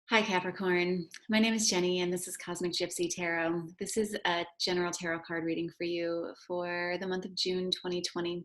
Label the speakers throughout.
Speaker 1: Hi, Capricorn. My name is Jenny, and this is Cosmic Gypsy Tarot. This is a general tarot card reading for you for the month of June 2020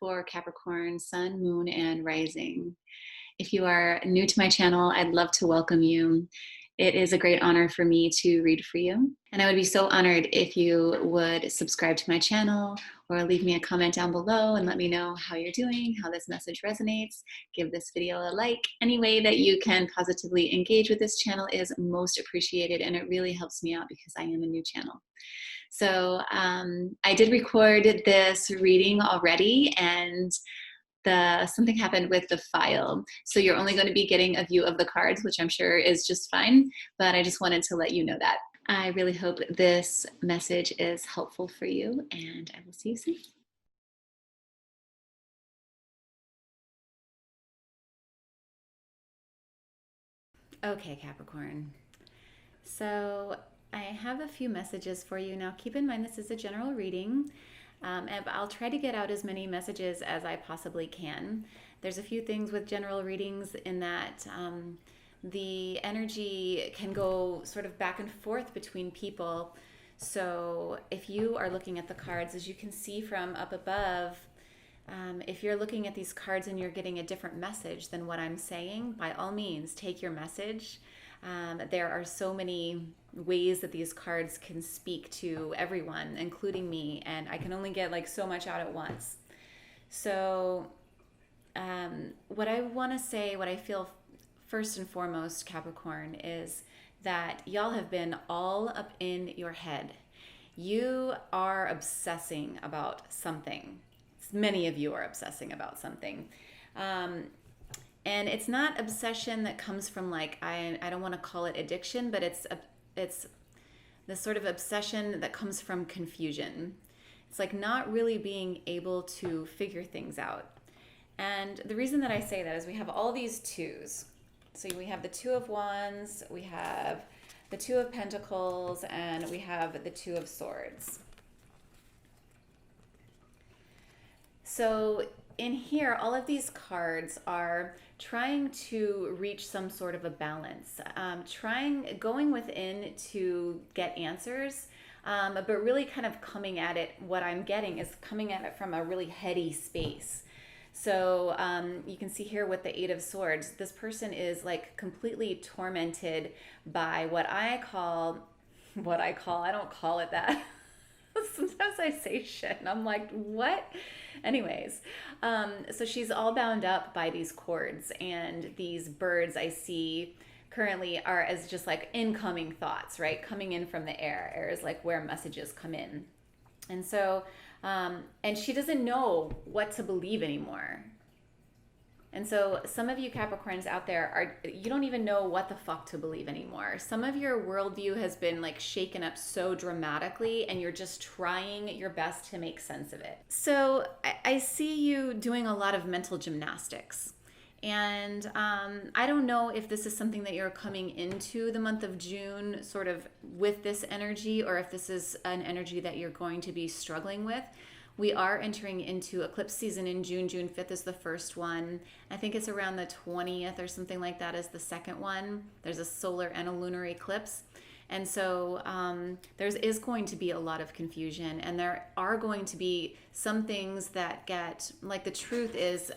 Speaker 1: for Capricorn, Sun, Moon, and Rising. If you are new to my channel, I'd love to welcome you. It is a great honor for me to read for you. And I would be so honored if you would subscribe to my channel or leave me a comment down below and let me know how you're doing, how this message resonates. Give this video a like. Any way that you can positively engage with this channel is most appreciated, and it really helps me out because I am a new channel. So I did record this reading already, and something happened with the file. So you're only going to be getting a view of the cards, which I'm sure is just fine, but I just wanted to let you know that. I really hope this message is helpful for you, and I will see you soon. Okay, Capricorn. So I have a few messages for you. Now, keep in mind this is a general reading, and I'll try to get out as many messages as I possibly can. There's a few things with general readings in that the energy can go sort of back and forth between people. So if you are looking at the cards, as you can see from up above, if you're looking at these cards and you're getting a different message than what I'm saying, by all means, take your message. There are so many ways that these cards can speak to everyone, including me, and I can only get like so much out at once. So what I want to say, what I feel first and foremost, Capricorn, is that y'all have been all up in your head. You are obsessing about something. Many of you are obsessing about something. And it's not obsession that comes from like, I don't want to call it addiction, but it's the sort of obsession that comes from confusion. It's like not really being able to figure things out. And the reason that I say that is we have all these twos. So we have the Two of Wands, we have the Two of Pentacles, and we have the Two of Swords. So in here, all of these cards are trying to reach some sort of a balance, going within to get answers, but really kind of coming at it, what I'm getting is coming at it from a really heady space. So you can see here with the Eight of Swords, this person is like completely tormented by what I call, I don't call it that. Sometimes I say shit and I'm like, what? Anyways, so she's all bound up by these cords, and these birds I see currently are as just like incoming thoughts, right? Coming in from the air. Air is like where messages come in. And so, and she doesn't know what to believe anymore. And so some of you Capricorns out there you don't even know what the fuck to believe anymore. Some of your worldview has been like shaken up so dramatically, and you're just trying your best to make sense of it. So I see you doing a lot of mental gymnastics. And I don't know if this is something that you're coming into the month of June sort of with this energy, or if this is an energy that you're going to be struggling with. We are entering into eclipse season in June. June 5th is the first one. I think it's around the 20th or something like that is the second one. There's a solar and a lunar eclipse. And so there is going to be a lot of confusion, and there are going to be some things that get, like the truth is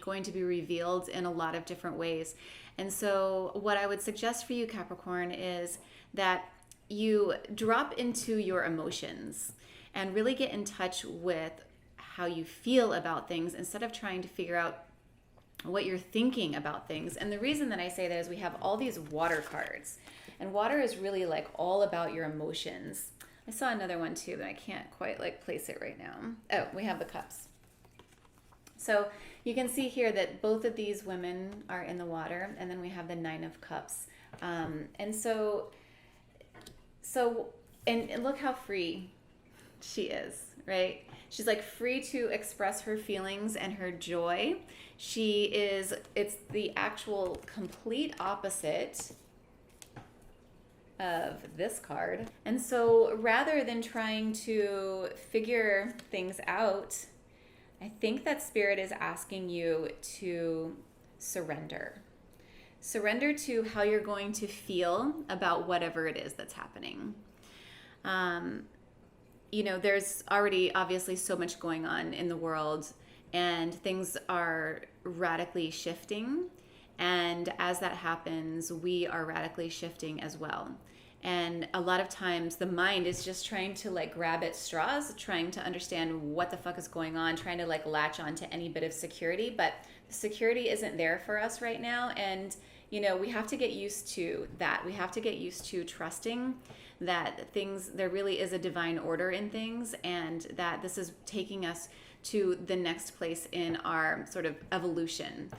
Speaker 1: going to be revealed in a lot of different ways. And so what I would suggest for you, Capricorn, is that you drop into your emotions and really get in touch with how you feel about things instead of trying to figure out what you're thinking about things. And the reason that I say that is we have all these water cards. And water is really like all about your emotions. I saw another one too, but I can't quite like place it right now. Oh, we have the cups. So you can see here that both of these women are in the water, and then we have the Nine of Cups. And look how free she is, right? She's like free to express her feelings and her joy. It's the actual complete opposite of this card. And so rather than trying to figure things out, I think that Spirit is asking you to surrender. Surrender to how you're going to feel about whatever it is that's happening. There's already obviously so much going on in the world, and things are radically shifting. And as that happens, we are radically shifting as well. And a lot of times the mind is just trying to like grab at straws, trying to understand what the fuck is going on, trying to like latch onto any bit of security. But the security isn't there for us right now. And, we have to get used to that. We have to get used to trusting that there really is a divine order in things, and that this is taking us to the next place in our sort of evolution.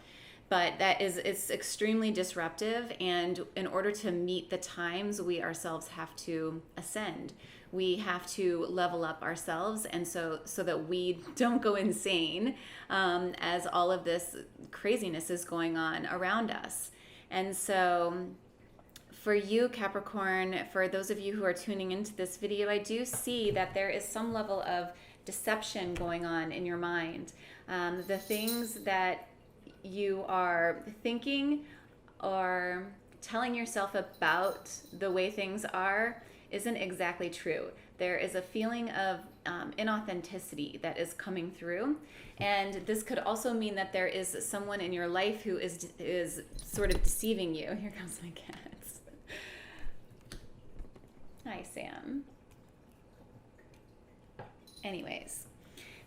Speaker 1: But it's extremely disruptive, and in order to meet the times, we ourselves have to ascend. We have to level up ourselves, and so that we don't go insane as all of this craziness is going on around us. And so for you, Capricorn, for those of you who are tuning into this video, I do see that there is some level of deception going on in your mind. The things that you are thinking or telling yourself about the way things are isn't exactly true. There is a feeling of inauthenticity that is coming through, and this could also mean that there is someone in your life who is sort of deceiving you. Here comes my cats. Hi, Sam. Anyways,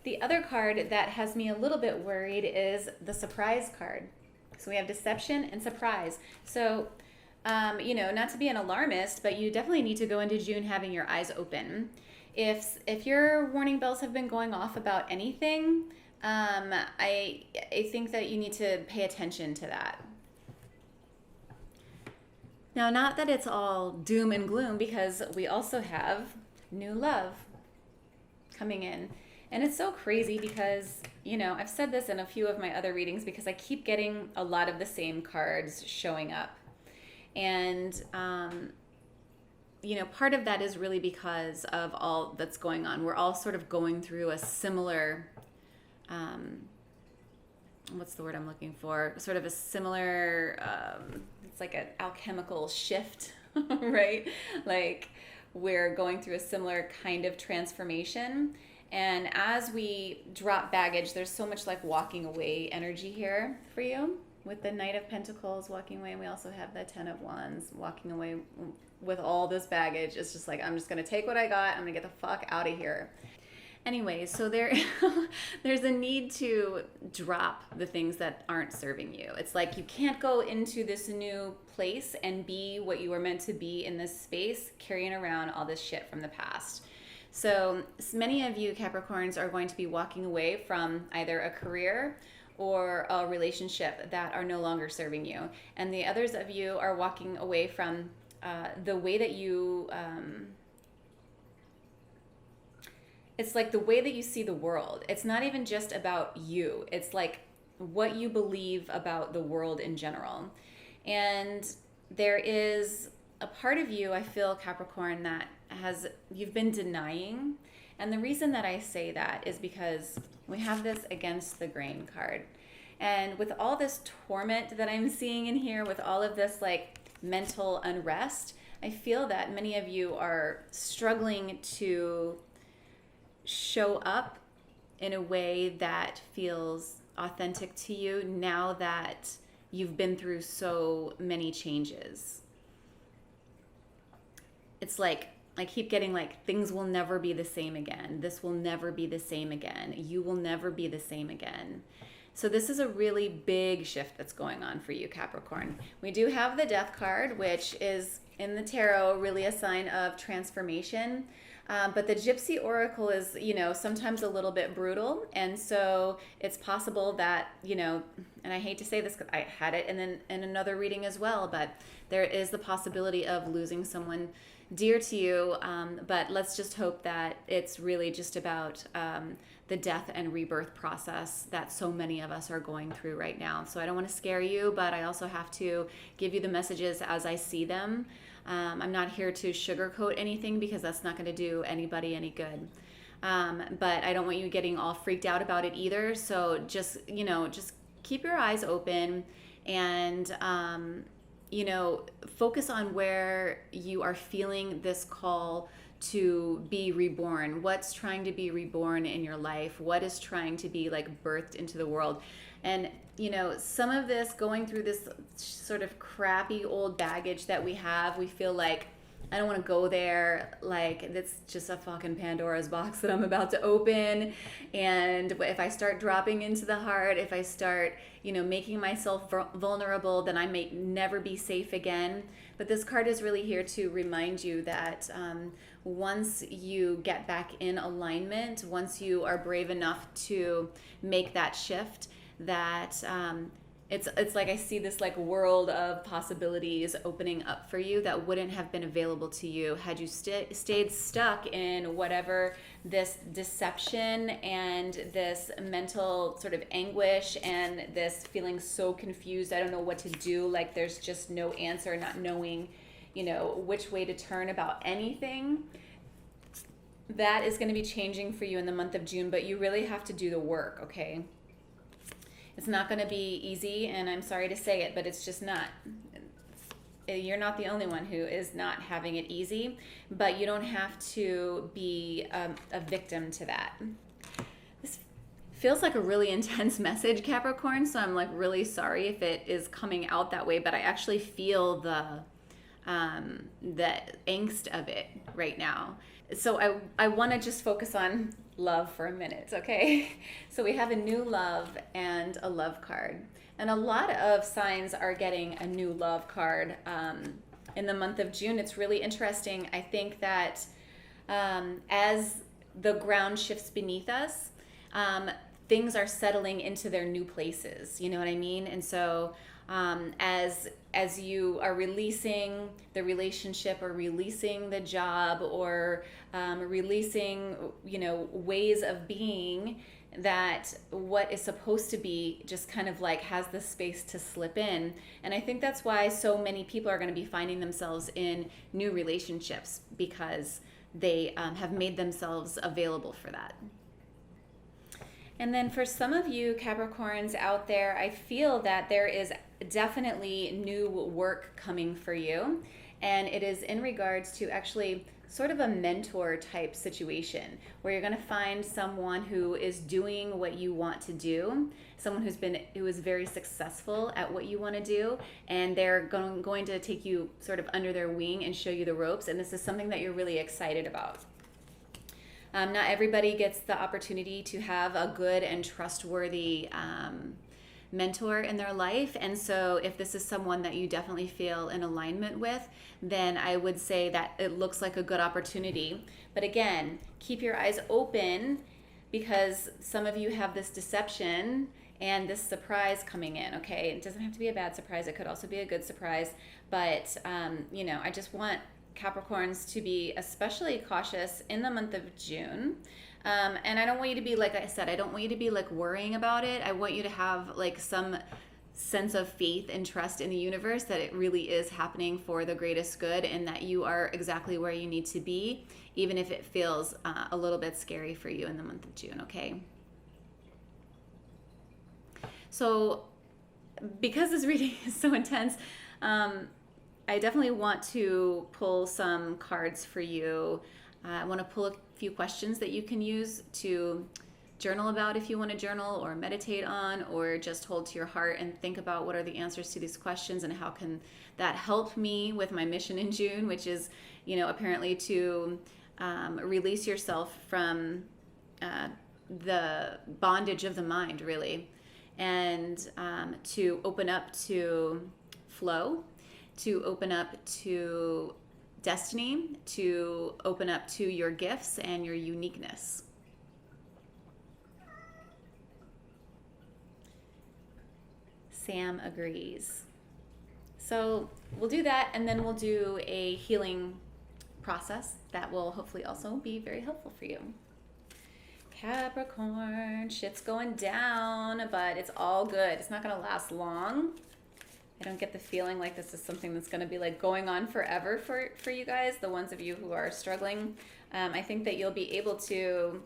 Speaker 1: the other card that has me a little bit worried is the surprise card. So we have deception and surprise. So, not to be an alarmist, but you definitely need to go into June having your eyes open. If your warning bells have been going off about anything, I think that you need to pay attention to that. Now, not that it's all doom and gloom, because we also have new love coming in. And it's so crazy because, I've said this in a few of my other readings because I keep getting a lot of the same cards showing up. And, part of that is really because of all that's going on. We're all sort of going through a similar, what's the word I'm looking for? Sort of a similar, it's like an alchemical shift, right? Like we're going through a similar kind of transformation. And as we drop baggage, there's so much like walking away energy here for you with the Knight of Pentacles walking away. And we also have the 10 of Wands walking away with all this baggage. It's just like, I'm just going to take what I got. I'm going to get the fuck out of here. Anyway, so there's a need to drop the things that aren't serving you. It's like you can't go into this new place and be what you were meant to be in this space, carrying around all this shit from the past. So many of you Capricorns are going to be walking away from either a career or a relationship that are no longer serving you. And the others of you are walking away from the way that you, it's like the way that you see the world. It's not even just about you. It's like what you believe about the world in general. And there is a part of you, I feel, Capricorn, that you've been denying. And the reason that I say that is because we have this against the grain card. And with all this torment that I'm seeing in here, with all of this like mental unrest, I feel that many of you are struggling to show up in a way that feels authentic to you now that you've been through so many changes. It's like I keep getting like, things will never be the same again. This will never be the same again. You will never be the same again. So this is a really big shift that's going on for you, Capricorn. We do have the Death card, which is in the tarot really a sign of transformation. But the Gypsy Oracle is, sometimes a little bit brutal. And so it's possible that, and I hate to say this because I had it in another reading as well, but there is the possibility of losing someone dear to you. But let's just hope that it's really just about the death and rebirth process that so many of us are going through right now. So I don't want to scare you, but I also have to give you the messages as I see them. I'm not here to sugarcoat anything because that's not going to do anybody any good. But I don't want you getting all freaked out about it either. So just keep your eyes open and focus on where you are feeling this call to be reborn. What's trying to be reborn in your life? What is trying to be like birthed into the world? And some of this, going through this sort of crappy old baggage that we have, we feel like, I don't want to go there. Like, it's just a fucking Pandora's box that I'm about to open. And if I start dropping into the heart, if I start, making myself vulnerable, then I may never be safe again. But this card is really here to remind you that once you get back in alignment, once you are brave enough to make that shift, that it's like I see this like world of possibilities opening up for you that wouldn't have been available to you had you stayed stuck in whatever this deception and this mental sort of anguish and this feeling so confused. I don't know what to do. Like there's just no answer, not knowing, which way to turn about anything. That is going to be changing for you in the month of June, but you really have to do the work, okay? It's not going to be easy, and I'm sorry to say it, but it's just not. You're not the only one who is not having it easy, but you don't have to be a victim to that. This feels like a really intense message, Capricorn, so I'm like really sorry if it is coming out that way, but I actually feel the angst of it right now. So I want to just focus on love for a minute, okay? So we have a new love and a love card. And a lot of signs are getting a new love card in the month of June. It's really interesting. I think that as the ground shifts beneath us, things are settling into their new places. You know what I mean? And so as you are releasing the relationship or releasing the job or releasing, ways of being, that what is supposed to be just kind of like has the space to slip in. And I think that's why so many people are going to be finding themselves in new relationships, because they have made themselves available for that. And then for some of you Capricorns out there, I feel that there is definitely new work coming for you. And it is in regards to actually sort of a mentor type situation where you're going to find someone who is doing what you want to do, someone who is very successful at what you want to do, and they're going to take you sort of under their wing and show you the ropes. And this is something that you're really excited about. Not everybody gets the opportunity to have a good and trustworthy mentor in their life. And so if this is someone that you definitely feel in alignment with, then I would say that it looks like a good opportunity. But again, keep your eyes open, because some of you have this deception and this surprise coming in, okay? It doesn't have to be a bad surprise. It could also be a good surprise. But, I just want Capricorns to be especially cautious in the month of June. And I don't want you to be, like I said, I don't want you to be like worrying about it. I want you to have like some sense of faith and trust in the universe that it really is happening for the greatest good, and that you are exactly where you need to be, even if it feels a little bit scary for you in the month of June, okay? So because this reading is so intense, I definitely want to pull some cards for you. I want to pull a few questions that you can use to journal about if you want to journal or meditate on, or just hold to your heart and think about what are the answers to these questions and how can that help me with my mission in June, which is, apparently to release yourself from the bondage of the mind, really, and to open up to flow, to open up to destiny, to open up to your gifts and your uniqueness. Sam agrees. So we'll do that, and then we'll do a healing process that will hopefully also be very helpful for you. Capricorn, shit's going down, but it's all good. It's not going to last long. I don't get the feeling like this is something that's going to be like going on forever for you guys, the ones of you who are struggling. I think that you'll be able to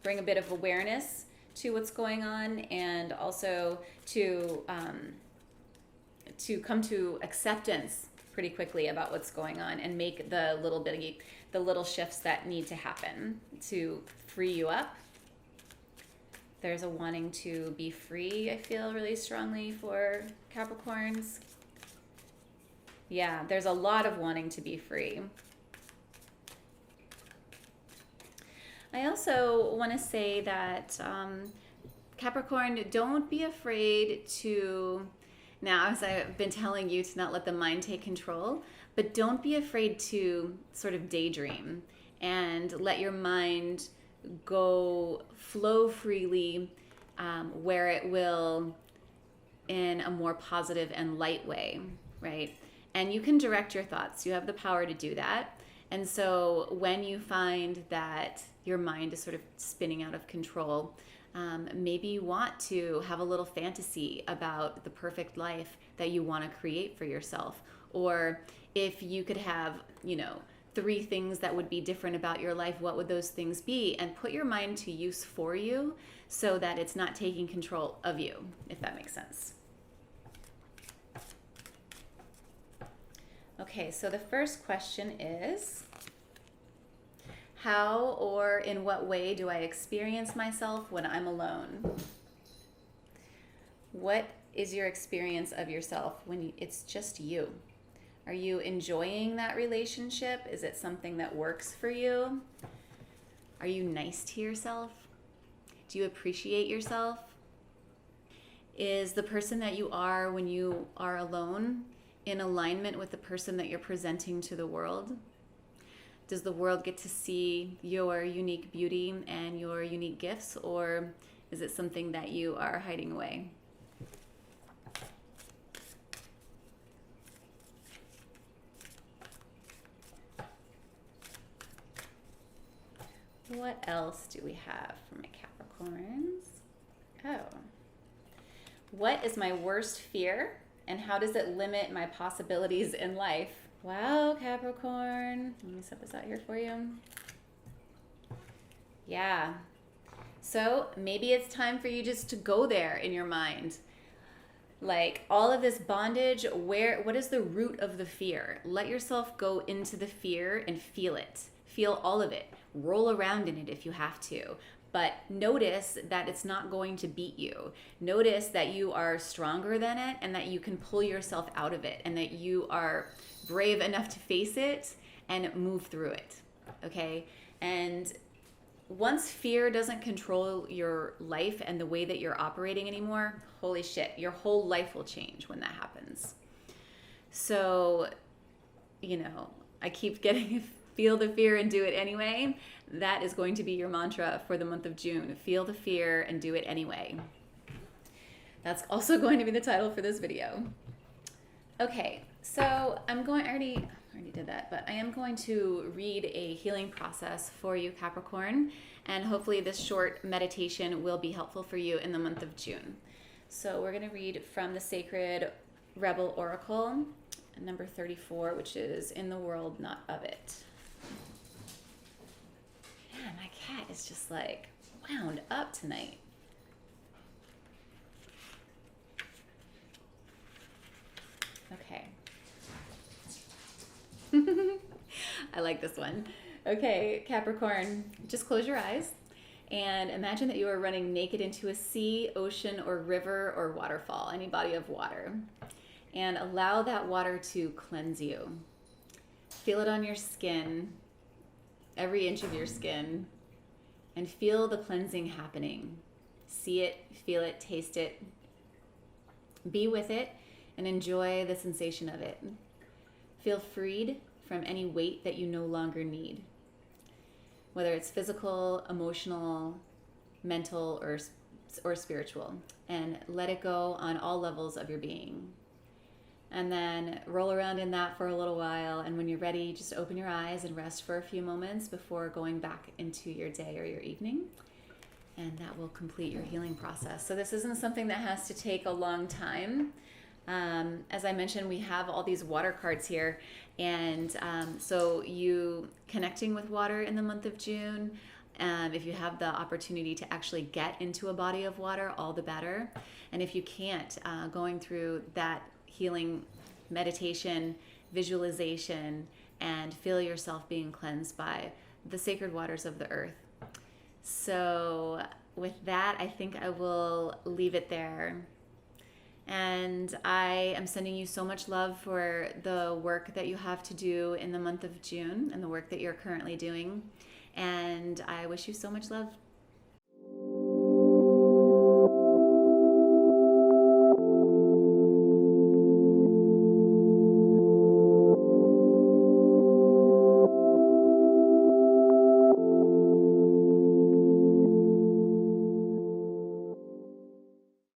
Speaker 1: bring a bit of awareness to what's going on, and also to to come to acceptance pretty quickly about what's going on and make the little shifts that need to happen to free you up. There's a wanting to be free, I feel really strongly for Capricorns. Yeah, there's a lot of wanting to be free. I also want to say that Capricorn, don't be afraid to, now as I've been telling you to not let the mind take control, but don't be afraid to sort of daydream and let your mind go flow freely where it will in a more positive and light way, right? And you can direct your thoughts. You have the power to do that. And so when you find that your mind is sort of spinning out of control, maybe you want to have a little fantasy about the perfect life that you want to create for yourself. Or if you could have, 3 things that would be different about your life, what would those things be? And put your mind to use for you so that it's not taking control of you, if that makes sense. Okay, so the first question is, how or in what way do I experience myself when I'm alone? What is your experience of yourself when it's just you? Are you enjoying that relationship? Is it something that works for you? Are you nice to yourself? Do you appreciate yourself? Is the person that you are when you are alone in alignment with the person that you're presenting to the world? Does the world get to see your unique beauty and your unique gifts, or is it something that you are hiding away? What else do we have for my Capricorns? Oh. What is my worst fear, and how does it limit my possibilities in life? Wow, Capricorn. Let me set this out here for you. Yeah. So maybe it's time for you just to go there in your mind. Like all of this bondage, what is the root of the fear? Let yourself go into the fear and feel it. Feel all of it. Roll around in it if you have to. But notice that it's not going to beat you. Notice that you are stronger than it and that you can pull yourself out of it and that you are brave enough to face it and move through it. Okay? And once fear doesn't control your life and the way that you're operating anymore, holy shit, your whole life will change when that happens. So, I keep getting feel the fear and do it anyway. That is going to be your mantra for the month of June. Feel the fear and do it anyway. That's also going to be the title for this video. Okay, so I already did that, but I am going to read a healing process for you, Capricorn, and hopefully this short meditation will be helpful for you in the month of June. So we're going to read from the Sacred Rebel Oracle, number 34, which is In the World, Not of It. Man, my cat is just like wound up tonight. Okay. I like this one. Okay, Capricorn, just close your eyes and imagine that you are running naked into a sea, ocean, or river or waterfall, any body of water, and allow that water to cleanse you. Feel it on your skin, every inch of your skin, and feel the cleansing happening. See it, feel it, taste it. Be with it and enjoy the sensation of it. Feel freed from any weight that you no longer need, whether it's physical, emotional, mental, or spiritual, and let it go on all levels of your being. And then roll around in that for a little while, and when you're ready, just open your eyes and rest for a few moments before going back into your day or your evening, and that will complete your healing process. So this isn't something that has to take a long time. As I mentioned, we have all these water cards here, and so you connecting with water in the month of June, if you have the opportunity to actually get into a body of water, all the better. And if you can't, going through that healing meditation, visualization, and feel yourself being cleansed by the sacred waters of the earth. So with that, I think I will leave it there. And I am sending you so much love for the work that you have to do in the month of June and the work that you're currently doing. And I wish you so much love